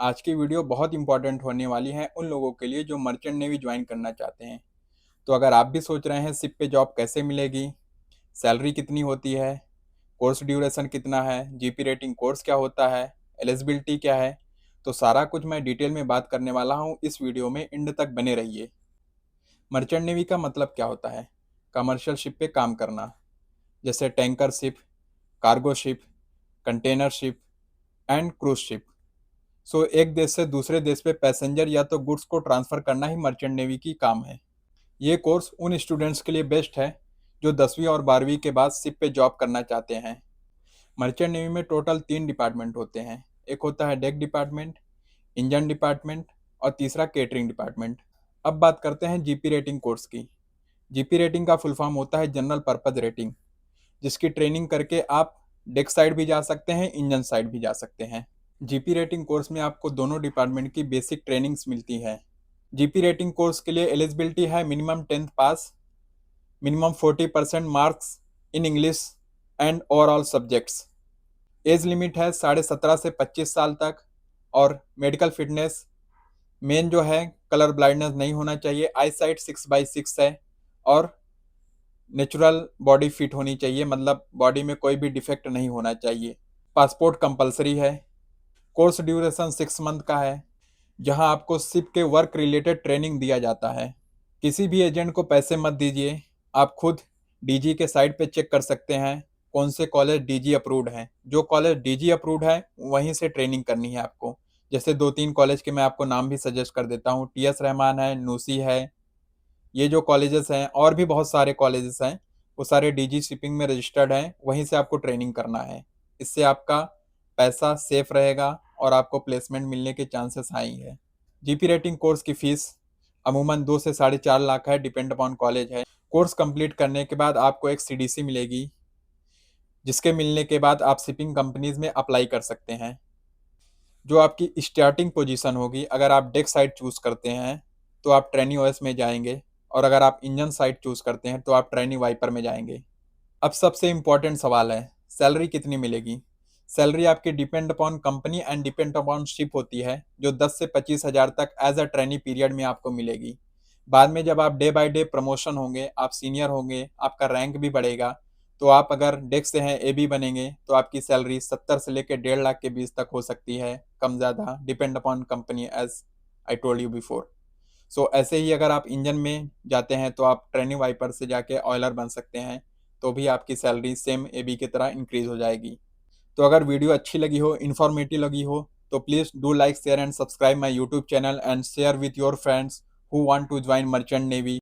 आज की वीडियो बहुत इंपॉर्टेंट होने वाली है उन लोगों के लिए जो मर्चेंट नेवी ज्वाइन करना चाहते हैं। तो अगर आप भी सोच रहे हैं शिप पे जॉब कैसे मिलेगी, सैलरी कितनी होती है, कोर्स ड्यूरेशन कितना है, जीपी रेटिंग कोर्स क्या होता है, एलिजिबिलिटी क्या है, तो सारा कुछ मैं डिटेल में बात करने वाला हूँ। इस वीडियो में एंड तक बने रहिए। मर्चेंट नेवी का मतलब क्या होता है? कमर्शियल शिप पे काम करना, जैसे tanker ship, cargo ship, container ship and cruise ship. एक देश से दूसरे देश पे पैसेंजर या तो गुड्स को ट्रांसफर करना ही मर्चेंट नेवी की काम है। ये कोर्स उन स्टूडेंट्स के लिए बेस्ट है जो 10वीं और 12वीं के बाद शिप पे जॉब करना चाहते हैं। मर्चेंट नेवी में टोटल 3 डिपार्टमेंट होते हैं। एक होता है डेक डिपार्टमेंट, इंजन डिपार्टमेंट और तीसरा केटरिंग डिपार्टमेंट। अब बात करते हैं जीपी रेटिंग कोर्स की। जीपी रेटिंग का फुल फॉर्म होता है जनरल पर्पज रेटिंग, जिसकी ट्रेनिंग करके आप डेक साइड भी जा सकते हैं, इंजन साइड भी जा सकते हैं। जीपी रेटिंग कोर्स में आपको दोनों डिपार्टमेंट की बेसिक ट्रेनिंग्स मिलती है। जीपी रेटिंग कोर्स के लिए एलिजिबिलिटी है minimum 10th pass, minimum 40% marks in English and overall subjects. Age limit है 17.5 से 25 साल तक। और मेडिकल फिटनेस मेन जो है, कलर ब्लाइंडनेस नहीं होना चाहिए, आई साइट 6/6 है। और नेचुरल बॉडी फिट होनी चाहिए, मतलब बॉडी में कोई भी डिफेक्ट नहीं होना चाहिए। पासपोर्ट कंपलसरी है। कोर्स ड्यूरेशन 6 मंथ का है, जहां आपको सिप के वर्क रिलेटेड ट्रेनिंग दिया जाता है। किसी भी एजेंट को पैसे मत दीजिए, आप खुद डीजी के साइट पे चेक कर सकते हैं कौन से कॉलेज डीजी अप्रूव्ड हैं। जो कॉलेज डीजी अप्रूव्ड है वहीं से ट्रेनिंग करनी है आपको। जैसे 2-3 कॉलेज के मैं आपको नाम भी सजेस्ट कर देता हूँ। टीएस रहमान है, नूसी है, ये जो कॉलेजेस हैं, और भी बहुत सारे कॉलेजेस हैं, वो सारे डीजी शिपिंग में रजिस्टर्ड हैं। वहीं से आपको ट्रेनिंग करना है। इससे आपका पैसा सेफ रहेगा और आपको प्लेसमेंट मिलने के चांसेस हाई है। जीपी रेटिंग कोर्स की फीस अमूमन 2 से 4.5 लाख है, डिपेंड अपॉन कॉलेज है। कोर्स कंप्लीट करने के बाद आपको एक सीडीसी मिलेगी, जिसके मिलने के बाद आप शिपिंग कंपनीज में अप्लाई कर सकते हैं। जो आपकी स्टार्टिंग पोजीशन होगी, अगर आप डेक साइड चूज करते हैं तो आप ट्रेनी ओएस में जाएंगे, और अगर आप इंजन साइड चूज करते हैं तो आप ट्रेनी वाइपर में जाएंगे। अब सबसे इम्पोर्टेंट सवाल है, सैलरी कितनी मिलेगी? सैलरी आपकी depend upon company and depend upon ship होती है, जो 10 से 25 हज़ार तक एज अ ट्रेनी पीरियड में आपको मिलेगी। बाद में जब आप डे बाय डे प्रमोशन होंगे, आप सीनियर होंगे, आपका रैंक भी बढ़ेगा, तो आप अगर डेस्क से हैं एबी बनेंगे तो आपकी सैलरी 70 से लेकर 1.5 लाख के बीच तक हो सकती है, कम ज़्यादा, depend upon company, as I told you before. ऐसे ही अगर आप इंजन में जाते हैं तो आप ट्रेनिंग वाइपर से जाके ऑयलर बन सकते हैं, तो भी आपकी सैलरी सेम एबी की तरह इंक्रीज हो जाएगी। तो अगर वीडियो अच्छी लगी हो, इन्फॉर्मेटिव लगी हो, तो please do like, share and subscribe my YouTube channel and share with your friends who want to join merchant navy.